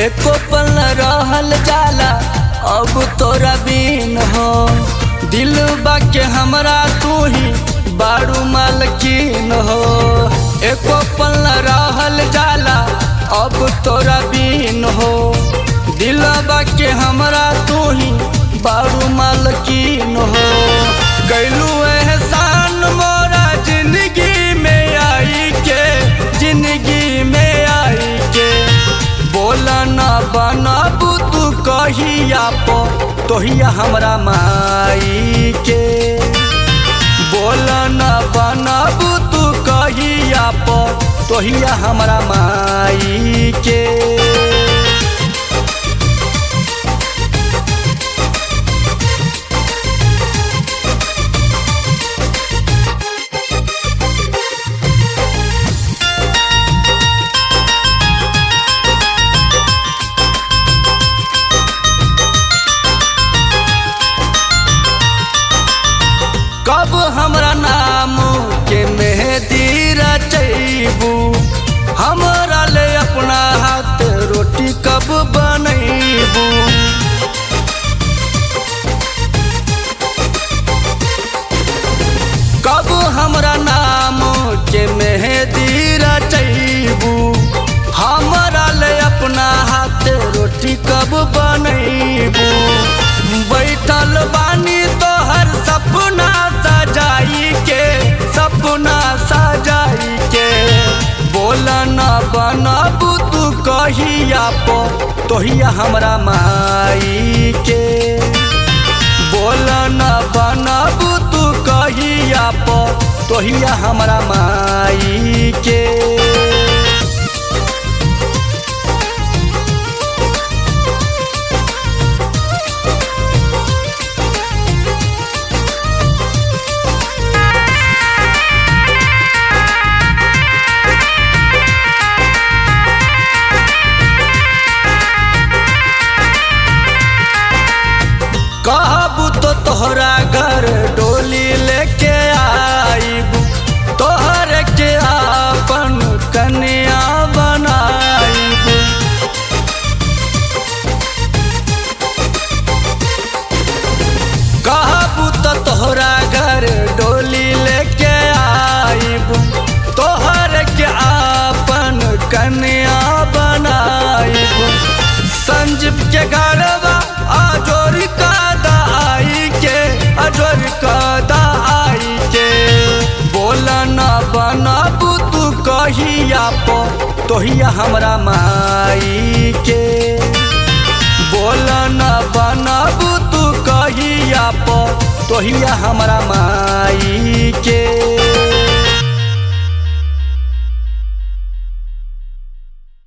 एको पल न रहल जाला अब तोरा बिन हो। दिल बाके हमरा तू ही बारू मालकीन हो। एको पल न रहल जाला अब तोरा बिन हो। दिल बाके हमरा तू ही बारू मालकीन हो। कैलू एहसान मोरा जिंदगी में आई के, जिंदगी में आई के। बोला ना बनबू तू कहिया पो तोहिया हमरा माई के। बोला ना बनबू तू कहिया पो तोहिया हमरा माई के। कब हमरा नाम के मेहंदी रचैबू, हमरा ले अपना हाथ रोटी कब बनैबू। कब हमरा नाम के मेहंदी रचैबू, हमरा ले अपना हाथ रोटी कब बनैबू। बैठल बानी तोहर सपना सजाई के, सपना सजाई के। बोला ना बनबू तू कहिया पो तोहिया हमरा माई के। बोला ना बनबू तू कहिया पो तोहिया हमरा माई के। कहबू तो तोहरा घर डोली लेके आईबू, तोहर के अपन कन्या बनाईबू। कहबू तो तोहरा घर डोली लेके आईबू, तोहर के अपन कन्या बनाईबू। संजीव के घरवा अजोर कादा आई के, अजोर कादा आई के। बोला ना बनबू तू कहिया पो तोहिया हमरा माई के। बोला ना बनबू तू कहिया पो तोहिया हमरा माई के।